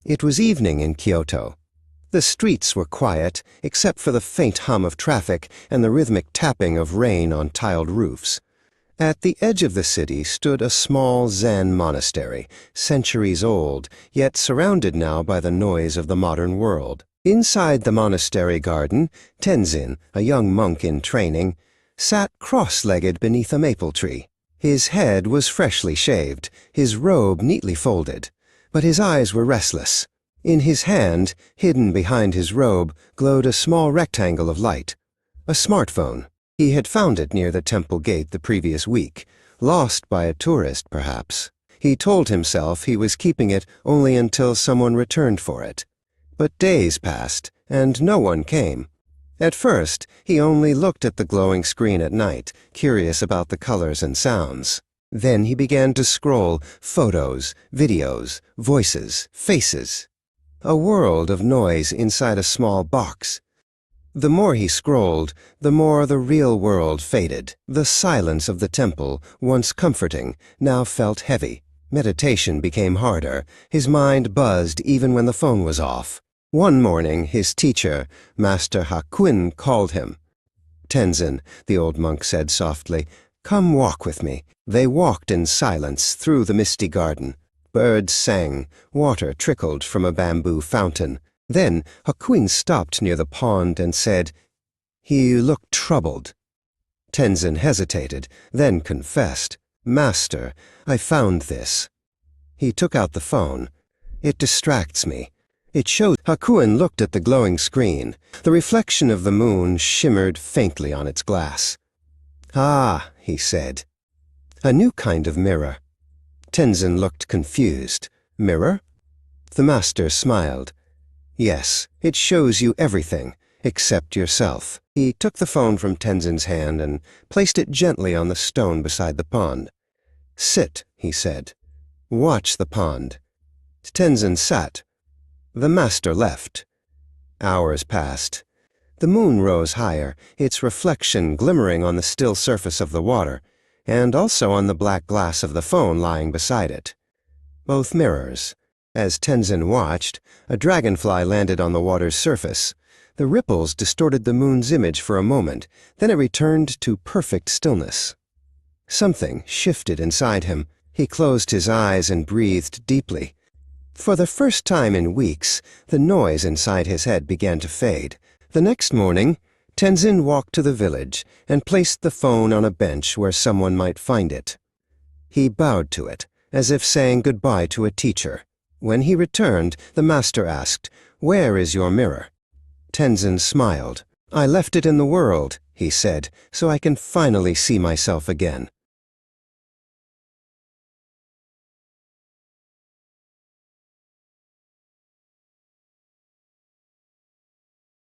It was evening in Kyoto. The streets were quiet, except for the faint hum of traffic and the rhythmic tapping of rain on tiled roofs. At the edge of the city stood a small Zen monastery, centuries old, yet surrounded now by the noise of the modern world. Inside the monastery garden, Tenzin, a young monk in training, sat cross-legged beneath a maple tree. His head was freshly shaved, his robe neatly folded, but his eyes were restless. In his hand, hidden behind his robe, glowed a small rectangle of light. A smartphone. He had found it near the temple gate the previous week, lost by a tourist, perhaps. He told himself he was keeping it only until someone returned for it. But days passed, and no one came. At first, he only looked at the glowing screen at night, curious about the colors and sounds. Then he began to scroll photos, videos, voices, faces. A world of noise inside a small box. The more he scrolled, the more the real world faded. The silence of the temple, once comforting, now felt heavy. Meditation became harder. His mind buzzed even when the phone was off. One morning, his teacher, Master Hakuin, called him. "Tenzin," the old monk said softly, "come walk with me." They walked in silence through the misty garden. Birds sang, water trickled from a bamboo fountain. Then Hakuin stopped near the pond and said, "You look troubled." Tenzin hesitated, then confessed, "Master, I found this." He took out the phone. "It distracts me." It showed. Hakuin looked at the glowing screen. The reflection of the moon shimmered faintly on its glass. "Ah," he said. "A new kind of mirror." Tenzin looked confused. "Mirror?" The master smiled. "Yes, it shows you everything, except yourself." He took the phone from Tenzin's hand and placed it gently on the stone beside the pond. "Sit," he said. "Watch the pond." Tenzin sat. The master left. Hours passed. The moon rose higher, its reflection glimmering on the still surface of the water, and also on the black glass of the phone lying beside it. Both mirrors. As Tenzin watched, a dragonfly landed on the water's surface. The ripples distorted the moon's image for a moment, then it returned to perfect stillness. Something shifted inside him. He closed his eyes and breathed deeply. For the first time in weeks, the noise inside his head began to fade. The next morning, Tenzin walked to the village and placed the phone on a bench where someone might find it. He bowed to it, as if saying goodbye to a teacher. When he returned, the master asked, "Where is your mirror?" Tenzin smiled. "I left it in the world," he said, "so I can finally see myself again."